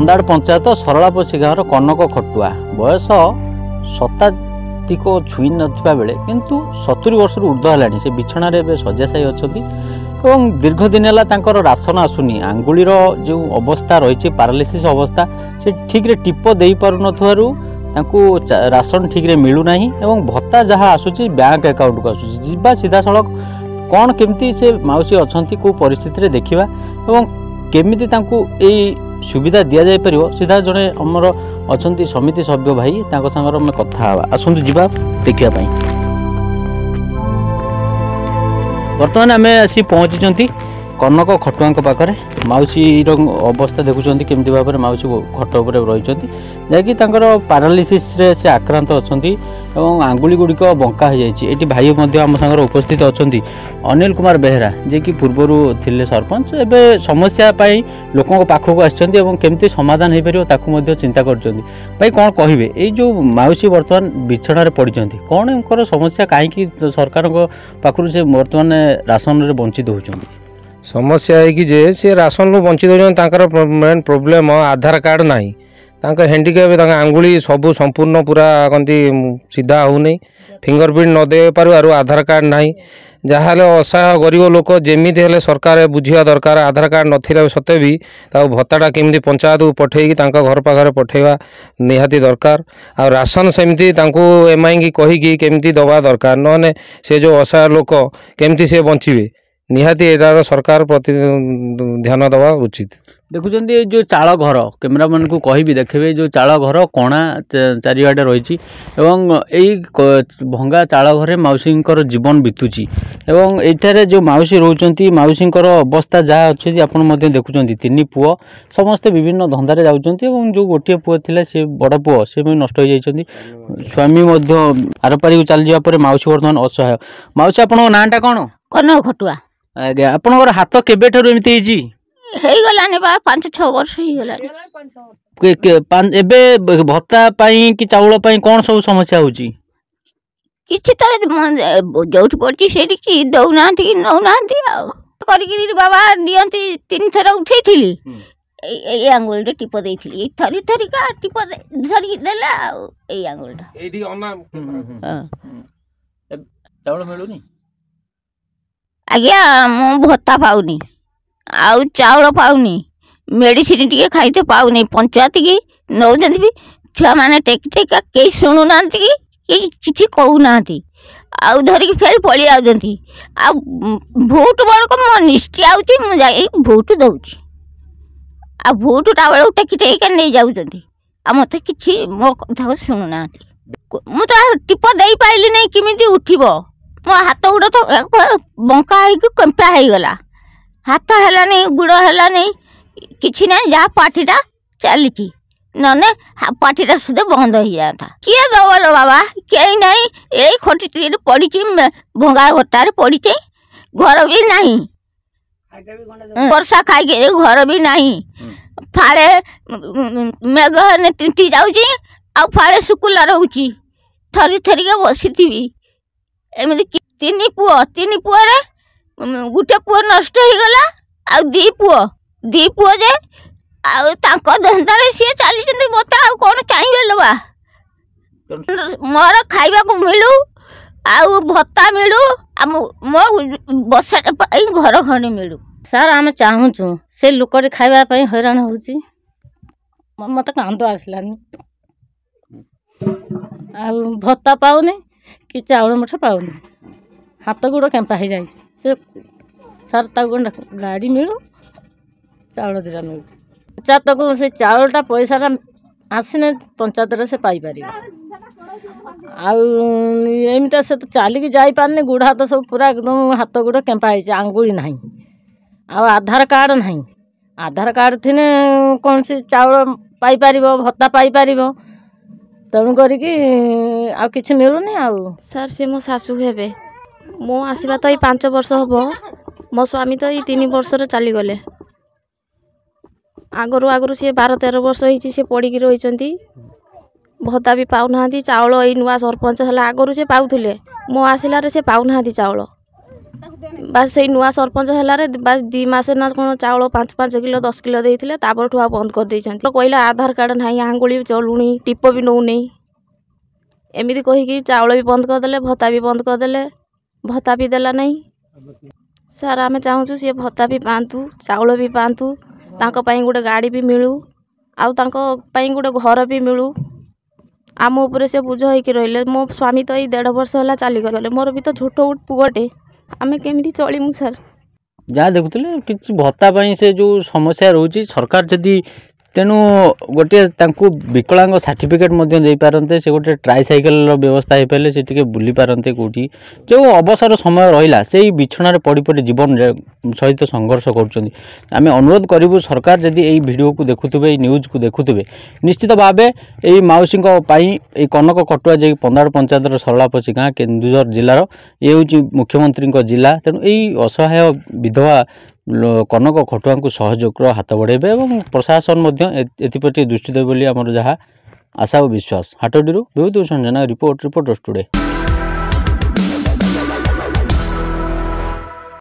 चंदाड़ पंचायत सरलापसी गाँव कनक खटुआ बयस शताधिक छुई नथिबा बेले किंतु 70 वर्ष ऊर्ध्व है से बिछणार शज्याशायी अच्छा दीर्घ दिन है राशन आसुनी आंगुलीर जो अवस्था रही पारालिसिस अवस्था से ठीक रे टिप दे पारुनथुवारु तांकू राशन ठीक रे मिलूना एवं भत्ता जहाँ आसूची बैंक अकाउंट को आसूची जीवा सीधा सड़क कौन केमती से माउसी अच्छी कौ परिस्थिति देखा एवं केमिति तांकू ए सुविधा दि जाय परियो सीधा जड़े आमर अच्छा समिति सभ्य भाई सागर आम कथा आसतु जा देखा बर्तमान आम आसी पहुँची कनक खटुआ पाखे माउसी अवस्था देखुं केमती भाव में माउसी खट उपर रही जैकि पारालिसिस से आक्रांत अच्छा आंगुली गुड़िक बंका हो जाए भाई आम सागर उपस्थित अच्छा अनिल कुमार बेहेरा जे कि पूर्वर थिले सरपंच एवं समस्या लोकों पाखक आमती समाधान हो पार चिंता कर भाई कौन कहे ये जो माउसी बर्तमान बिछड़ा पड़ी कौन समस्या कहीं सरकार पाखु से बर्तमान राशन में वंचित होती समस्या है कि जे सी राशन रू वंचित हो मेन प्रोब्लेम आधार कार्ड नहीं हैंडिकैप आंगुली सबू संपूर्ण पूरा कहती सीधा होनी फिंगरप्रिंट न दे पार आधार कार्ड नहीं जहाँ असहाय गरीब लोक जमी सरकार बुझा दरकार आधार कार्ड ना सत्वे भी भत्ताटा केमी पंचायत को पठेगी घर पाखे पठेवा निहाती दरकार आ राशन सेमती एमआई की कहीकि केमती दवा दरकार नने से जो असहाय लोक केमती से बंचे निहाती एटार सरकार प्रति ध्यान देवा उचित देखुं जो चाल घर कैमेरा मन को कह भी देखे जो चाल घर कणा चारिआडे रही भंगा चाल घरे मौसी जीवन बीतुची एवं एठारे जो मौसी रोचंती मौसी अवस्था जहाँ अच्छी आपड़ देखुं तीन पुओ समस्ते विभिन्न धंदारे जाउछंती एवं जो गोटे पुओ थिला से बड़ पुओ से भी नष्ट हो जाइछंती स्वामी आरपारी को चल जावा मौसी बर्तमान असहाय मौसी आपन नाटा कौन कनक खटुआ आज्ञा आपन हाथ केबे ठरु एमती हिजी गलानी बा 5-6 वर्ष ही गलानी एबे भत्ता पाई कि चाउल पाई कौन सब समस्या होची किछि तो जोठ पड़ची सेठी कि दउना कि नउना आ करिगिरी बाबा दियंती 3 थर उठैथिली ए आंगुल रे टिप देइथिली थरी थरी का टिप धरी देला ए आंगुलटा एडी ओना चाउल मिलुनी आज्ञा मो भत्ता पाउनी आउ चाउल पाउनी मेडिसिन टी खाइते पाउनी पंचायत की नौ भी छुआ मैंने टेक टेक कई शुणुना कि किसी कहूना आउ धरिकी फेर पलि आउंती आ भोट बड़क मो निश्चय आउची मुझे भोट दौची आ भोट टावल टेक टेक नहीं जाऊँगी आ मत कि मो कथा शुणुना मुझे टिप दे पाइली नहीं किमिति उठिबो मो हाथ गुड़ तो बंका कंपा हो गला हाथ है गुड़ है कि ना जहाँ पार्टीटा चली नने पार्टीटा सुधा बंद हो जाता किए दबल बाबा कहीं नहीं यही खटी पड़ी भंगा घटार पड़ी घर भी नहीं वर्षा खाई घर भी नहीं फाड़े मेघ तिंटी जाऊँगी आ फाड़े शुक्ला रोची थरी थरिका बसी एमती 3 पुओ गोटे पुओ नष्ट हो गला आ दी पुओ जे धंदार सी चली मत आ कौन चाहिए लो बा मोर खाइबा को मिलू आउ भत्ता मिलू मो बसा घर खंडे मिलू सर आम चाहूँ से लोक खावाई हैरान हो मत कांद आसलानी आ भत्ता पाऊनी कि चाउल मुठ पाऊनी हाथ गोड़ केम्पा हो जाए से सर गाड़ी मिलू चाउल दिटा मिलू पंचायत को से चाउलटा पैसाटा आसने पंचायत से पाइपर आमती से तो चलिकी जापारे गुड़ हाथ सब पूरा एकदम हाथ गोड़ केम्पा हो आंगुली ना आधार कार्ड ना आधार कार्ड थी कौन सी चाउल पाइपर भत्ता पाइपर तेणु करी मिलूनी सर से मो शाशु हे मो आसवा तो 5 वर्ष हम मो स्वामी तो 3 वर्ष चली गले आगु सी 12-13 वर्ष हो पड़ी रही भत्ता भी पाऊना चाउल ये नुआ सरपंच है आगु से पाऊले मो आसला से पाऊना चाउल ବାସ୍ ସେଇ ନୂଆ ସରପଞ୍ଚ ହେଲାରେ ବାସ୍ 2 ମାସେ ନା କ'ଣ ଚାଉଳ 5 କିଲୋ 10 କିଲୋ ଦେଇଥିଲେ, ତାପରଠୁ ଆଉ ବନ୍ଦ କରିଦେଇଛନ୍ତି। କହିଲେ ଆଧାର କାର୍ଡ଼ ନାହିଁ, ଆଙ୍ଗୁଳି ଚଲୁନି, ଟିପ ବି ନେଉନି, ଏମିତି କହିକି ଚାଉଳ ବି ବନ୍ଦ କରିଦେଲେ, ଭତ୍ତା ବି ବନ୍ଦ କରିଦେଲେ, ଭତ୍ତା ବି ଦେଲା ନାହିଁ। ସାର୍ ଆମେ ଚାହୁଁଛୁ ସିଏ ଭତ୍ତା ବି ପାଆନ୍ତୁ, ଚାଉଳ ବି ପାଆନ୍ତୁ, ତାଙ୍କ ପାଇଁ ଗୋଟେ ଗାଡ଼ି ବି ମିଳୁ, ଆଉ ତାଙ୍କ ପାଇଁ ଗୋଟେ ଘର ବି ମିଳୁ। ଆମ ଉପରେ ସେ ବୁଝ ହେଇକି ରହିଲେ। ମୋ ସ୍ୱାମୀ ତ ଏଇ 1.5 ବର୍ଷ ହେଲା ଚାଲିଗଲେ, ମୋର ବି ତ ଛୋଟ ପୁଅଟେ, ଆମେ କେମିତି ଚଳିମୁ ସାର୍? ଯାହା ଦେଖୁଥିଲେ କିଛି ଭତ୍ତା ପାଇଁ ସେ ଯେଉଁ ସମସ୍ୟା ରହୁଛି, ସରକାର ଯଦି ତେଣୁ ଗୋଟିଏ ତାଙ୍କୁ ବିକଳାଙ୍ଗ ସାର୍ଟିଫିକେଟ୍ ମଧ୍ୟ ଦେଇପାରନ୍ତେ, ସେ ଗୋଟେ ଟ୍ରାଇସାଇକେଲର ବ୍ୟବସ୍ଥା ହେଇପାରିଲେ ସେ ଟିକେ ବୁଲି ପାରନ୍ତେ କେଉଁଠି। ଯେଉଁ ଅବସର ସମୟ ରହିଲା ସେଇ ବିଛଣାରେ ପଡ଼ି ପଡ଼ି ଜୀବନ ସହିତ ସଂଘର୍ଷ କରୁଛନ୍ତି। ଆମେ ଅନୁରୋଧ କରିବୁ ସରକାର ଯଦି ଏଇ ଭିଡ଼ିଓକୁ ଦେଖୁଥିବେ, ଏଇ ନ୍ୟୁଜ୍କୁ ଦେଖୁଥିବେ, ନିଶ୍ଚିତ ଭାବେ ଏଇ ମାଉସୀଙ୍କ ପାଇଁ ଏଇ କନକ ଖଟୁଆ ଯେ ପନ୍ଦାଡ଼ ପଞ୍ଚାୟତର ସରଳାପୋଷି ଗାଁ, କେନ୍ଦୁଝର ଜିଲ୍ଲାର, ଇଏ ହେଉଛି ମୁଖ୍ୟମନ୍ତ୍ରୀଙ୍କ ଜିଲ୍ଲା। ତେଣୁ ଏଇ ଅସହାୟ ବିଧବା କନକ ଖଟୁଆଙ୍କୁ ସହଯୋଗର ହାତ ବଢ଼ାଇବେ ଏବଂ ପ୍ରଶାସନ ମଧ୍ୟ ଏଥିପ୍ରତି ଦୃଷ୍ଟି ଦେବେ ବୋଲି ଆମର ଯାହା ଆଶା ଓ ବିଶ୍ୱାସ। ହାଟଡିରୁ ବିଭୂତି ଭୂଷଣ ଜେନା ରିପୋର୍ଟର୍ସ ଟୁଡେ।